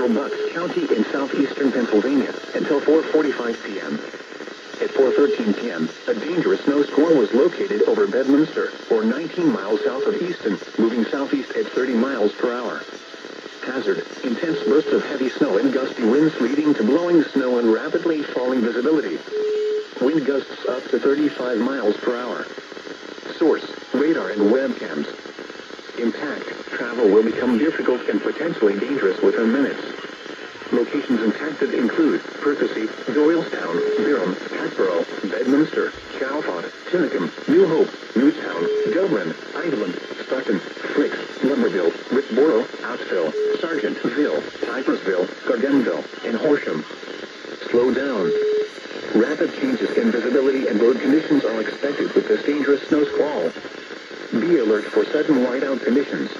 central Bucks County in southeastern Pennsylvania until 4:45 p.m. At 4:13 p.m., a dangerous snow squall was located over Bedminster, or 19 miles south of Easton, moving southeast at 30 miles per hour. Hazard: intense bursts of heavy snow and gusty winds leading to blowing snow and rapidly falling visibility. Wind gusts up to 35 miles per hour. Source: radar and webcams. Impact: travel will become difficult and potentially dangerous within minutes. Locations impacted include Perthesy, Doylestown, Durham, Hatboro, Bedminster, Chalfont, Tinicum, New Hope, Newtown, Dublin, Ireland, Stockton, Flix, Lumberville, Rickboro, Outsville, Sargentville, Pipersville, Gardenville, and Horsham. Slow down. Rapid changes in visibility and road conditions are expected with this dangerous snow squall. Be alert for sudden whiteout conditions.